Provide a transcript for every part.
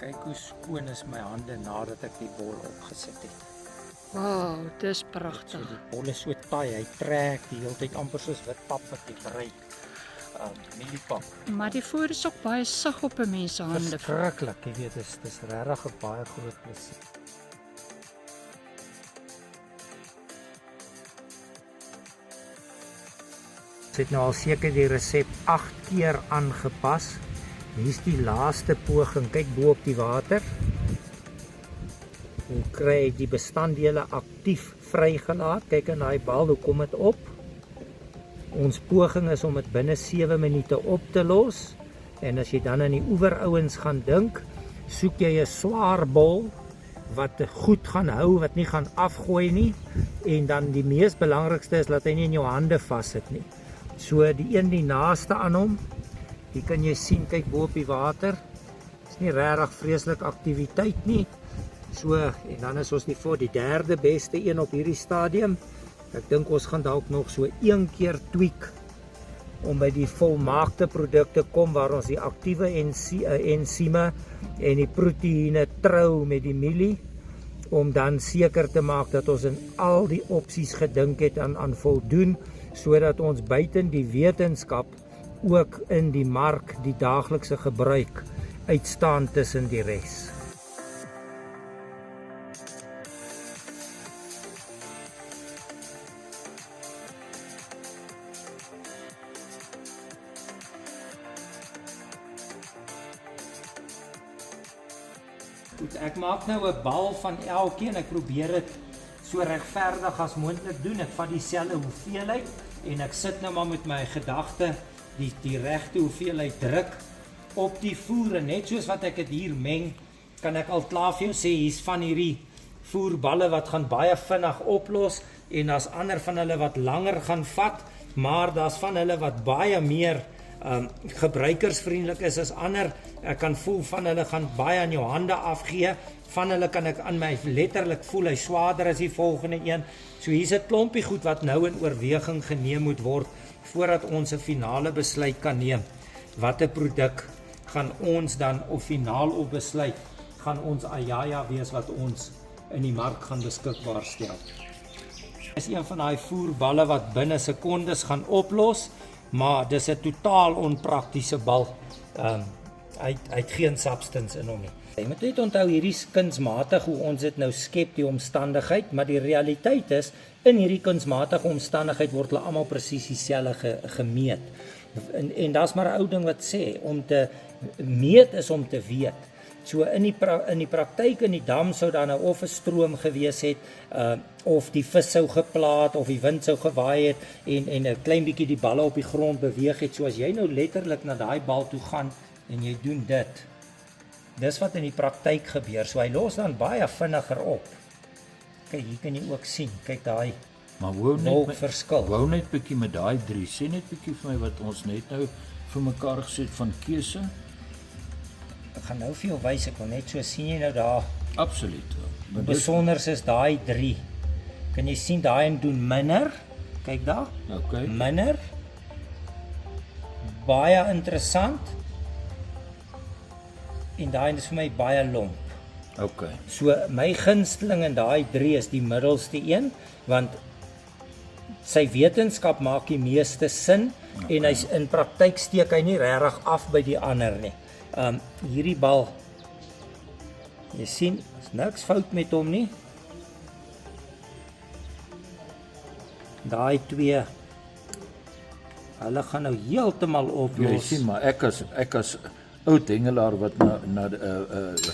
Kyk hoe skoon is my hande nadat ek die bol opgesit het. Wow, dis So pragtig. die bol is so taai, hy trek die hele tyd amper soos wit pap wat jy brei. Mieliepap. Maar die voer is ook baie sag op 'n mens se hande. Verskriklik, jy weet, dis regtig 'n baie groot plesier. Ek het nou al seker die resep 8 keer aangepas. Hier's die laaste poging. Kyk bo op die water. Hoe kry ek die bestanddele aktief vrygelaat? Kyk in daai bal, hoe kom dit op? Ons poging is om dit binne 7 minute op te los. En as jy dan aan die oewerouens gaan dink, soek jy 'n swaar bol wat goed gaan hou, wat nie gaan afgooi nie. En dan die mees belangrikste is dat hy nie in jou hande vassit nie. So die een die naaste aan hom, hier kan jy sien, kyk bo op die water. Is nie regtig vreeslik aktiwiteit nie. So, en dan is ons die derde beste een op hierdie stadium. Ek dink ons gaan dalk nog so 1 keer tweak om by die volmaakte produkte kom waar ons die aktiewe ensieme en die proteïene trou met die mielie, om dan seker te maak dat ons in al die opsies gedink het aan voldoen, sodat ons buiten die wetenskap ook in die mark, die daaglikse gebruik, uitstaan tussen die res. Goed, ek maak nou 'n bal van elkeen. Ek probeer dit so regverdig as moontlik doen. Ek vat dieselfde hoeveelheid en ek sit nou maar met my gedagte die regte hoeveelheid druk op die voer. En net soos wat ek dit hier meng, kan ek al klaar vir jou sê hier's van hierdie voerballe wat gaan baie vinnig oplos en daar's ander van hulle wat langer gaan vat, maar daar's van hulle wat baie meer gebruikersvriendelik is as ander. Ek kan voel van hulle gaan baie aan jou hande afgee. Van hulle kan ek aan my letterlik voel hy swaarder as die volgende een. So hier's 'n klompie goed wat nou in oorweging geneem moet word voordat ons 'n finale besluit kan neem. Watter produk gaan ons dan of finaal op besluit gaan ons Ayaya wees wat ons in die mark gaan beskikbaar stel. Is een van daai voerballe wat binne sekondes gaan oplos, maar dis 'n totaal onpraktiese bal. Hy het geen substance in hom nie. Jy moet net onthou hierdie is kunsmatig hoe ons dit nou skep die omstandigheid, maar die realiteit is in hierdie kunsmatige omstandigheid word hulle almal presies dieselfde gemeet. En daar's maar 'n ou ding wat sê om te meet is om te weet. So in die praktyk in die dam sou dan nou of 'n stroom gewees het, of die vis sou geplaat of die wind sou gewaai het en 'n klein bietjie die balle op die grond beweeg het. So as jy nou letterlik na daai bal toe gaan en jy doen dit. Dis wat in die praktyk gebeur. So hy los dan baie vinniger op. Kyk, hier kan jy ook sien. Kyk daai Maar wou verskil. Wou net bietjie met daai 3. Sê net bietjie vir my wat ons net nou vir mekaar gesê het van keuse. Ek gaan nou vir jou wys, ek wil net so sien jy nou daar. Absoluut. Hoe besonders is daai 3. Kan jy sien daai een doen minder? Kyk daar. Okay. Minder. Baie interessant. En daai is vir my baie lomp. Okay. So my gunsteling in daai 3 is die middelste een, want sy wetenskap maak die meeste sin en hy's in praktyk steek hy nie regtig af by die ander nie. Hierdie bal, jy sien, is niks fout met hom nie. Daai 2, hulle gaan nou heeltemal oplos. Jy sien maar ek as oud hengelaar wat na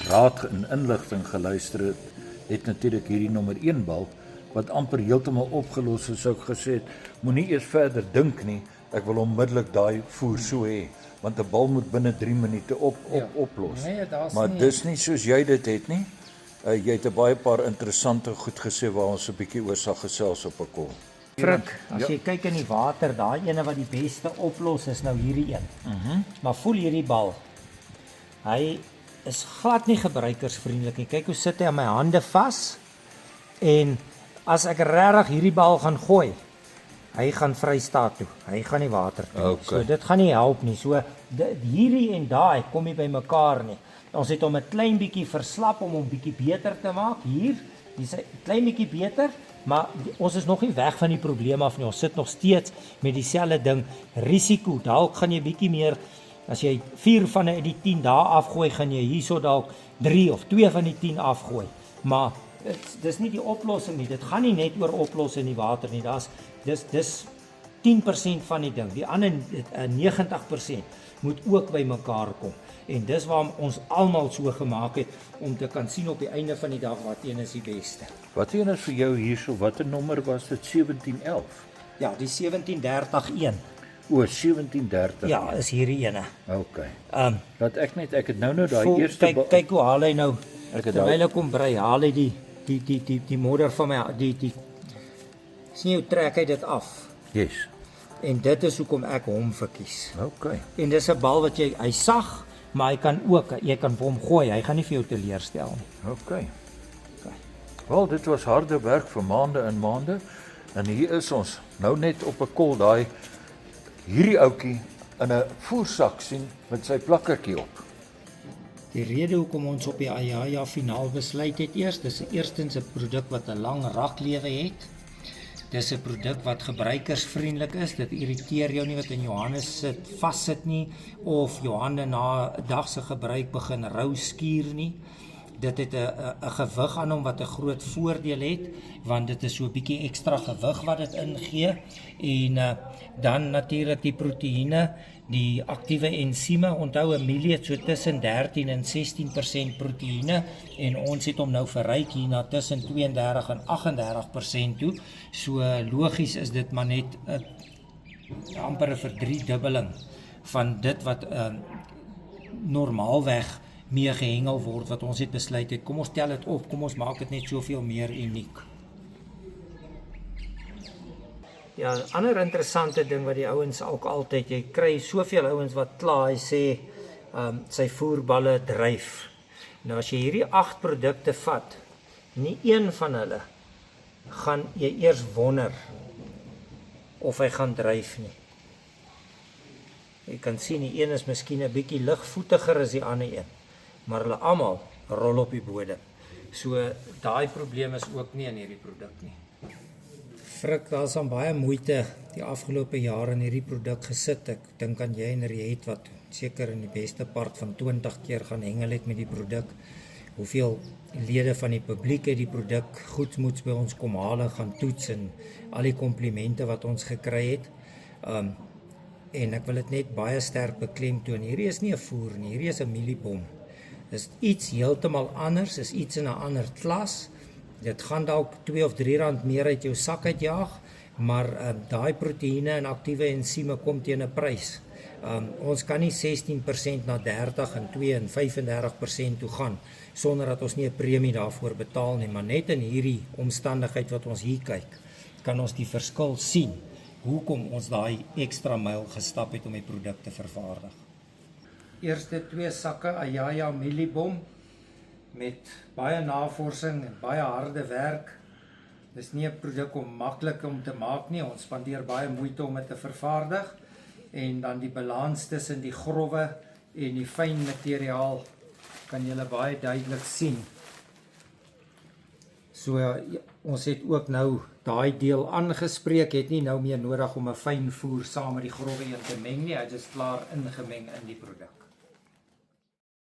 raad en inligting geluister het natuurlik hierdie nommer 1 bal wat amper heeltemal opgelos is. Sou ek gesê het, moenie eers verder dink nie. Ek wil onmiddellik daai voer so hê, want 'n bal moet binne 3 minute oplos. Nee, maar dis nie soos jy dit het nie. Jy het 'n baie paar interessante goed gesê waar ons 'n bietjie oor sal gesels op 'n kol. Frik, as jy kyk in die water, daai ene wat die beste oplos is nou hierdie een. Maar voel hierdie bal. Hy is glad nie gebruikersvriendelik nie. Kyk hoe sit hy aan my hande vas. En as ek regtig hierdie bal gaan gooi, hy gaan Vrystaat toe. Hy gaan nie water toe. Okay. So dit gaan nie help nie. So hierdie en daai kom nie by mekaar nie. ons het hom 'n klein bietjie verslap om hom bietjie beter te maak. Hier is hy 'n klein bietjie beter, maar ons is nog nie weg van die probleem af nie. Ons sit nog steeds met dieselfde ding. Risiko, dalk gaan jy bietjie meer, as jy 4 van die 10 dae afgooi, gaan jy hierso dalk 3 of 2 van die 10 afgooi. Maar dis nie die oplossing nie. Dit gaan nie net oor oplos in die water nie. Dis 10% van die ding. Die ander 90% moet ook by mekaar kom. En dis waarom ons almal so gemaak het om te kan sien op die einde van die dag wat een is die beste. Wat een is vir jou hierso? Watter nommer was dit? 1711. Ja, die 1731. O, 1730. Ja, is hierdie ene. Okay. Dat ek het nou daai Voel, eerste kyk hoe haal hy nou. Ek het Terwyl ek kom brei, haal hy die modder van my sien jy hoe trek hy dit af. Yes. En dit is hoekom ek hom verkies. Okay. En dis 'n bal wat hy sag, maar jy kan vir hom gooi. Hy gaan nie vir jou teleurstel nie. Okay. Wel, dit was harde werk vir maande en maande. En hier is ons nou net op 'n kol daai hierdie ouetjie in 'n voersak sien met sy plakkertjie op. Die rede hoekom ons op die Ayaya finaal besluit het dis eerstens 'n produk wat 'n lang raklewe het. Dis 'n produk wat gebruikersvriendelik is. Dit irriteer jou nie wat in jou hande vassit nie of jou hande na 'n dag se gebruik begin rou skuur nie. Dit het 'n gewig aan hom wat 'n groot voordeel het, want dit is so 'n bietjie ekstra gewig wat dit ingee. En dan natuurlik die proteïene, die aktiewe ensieme. Onthou 'n mielie het so tussen 13 en 16% proteïene en ons het hom nou verryk hier na tussen 32 en 38% toe. So logies is dit maar net 'n amper 'n verdriedubbeling van dit wat normaalweg mee gehengel word wat ons het besluit het. Kom ons tel dit op, kom ons maak dit net soveel meer uniek. Ja, 'n ander interessante ding wat die ouens ook altyd, jy kry soveel ouens wat kla, hy sê sy voerballe dryf. Nou as jy hierdie 8 produkte vat, nie een van hulle gaan jy eers wonder of hy gaan dryf nie. Jy kan sien die een is miskien 'n bietjie ligvoetiger as die ander een, maar hulle almal rol op die bodem. So daai probleem is ook nie in hierdie produk nie. Frik, daar is aan baie moeite die afgelope jare in hierdie produk gesit. Ek dink aan jy en Riet wat seker in die beste part van 20 keer gaan hengel het met die produk. Hoeveel lede van die publiek het die produk goedmoeds by ons kom haal, gaan toets en al die komplimente wat ons gekry het. En ek wil dit net baie sterk beklemtoon. Hierdie is nie 'n voer nie, hierdie is 'n mieliebom. Dis iets heeltemal anders, is iets in 'n ander klas. Dit gaan dalk R2 of R3 meer uit jou sak uitjaag, maar daai proteïene en aktiewe ensieme kom teen 'n prys. Ons kan nie 16% na 30 en 2 en 35% toe gaan sonder dat ons nie 'n premie daarvoor betaal nie, maar net in hierdie omstandigheid wat ons hier kyk, kan ons die verskil sien. Hoekom ons daai ekstra myl gestap het om die produk te vervaardig. Eerste 2 sakke Ayaya mieliebom met baie navorsing en baie harde werk. Dis nie 'n produk om maklik om te maak nie. Ons spandeer baie moeite om dit te vervaardig. En dan die balans tussen die growwe en die fyn materiaal kan julle baie duidelik sien. So ons het ook nou daai deel aangespreek, het nie nou meer nodig om 'n fyn voer saam met die growwe een te meng nie. Hy is klaar ingemeng in die produk.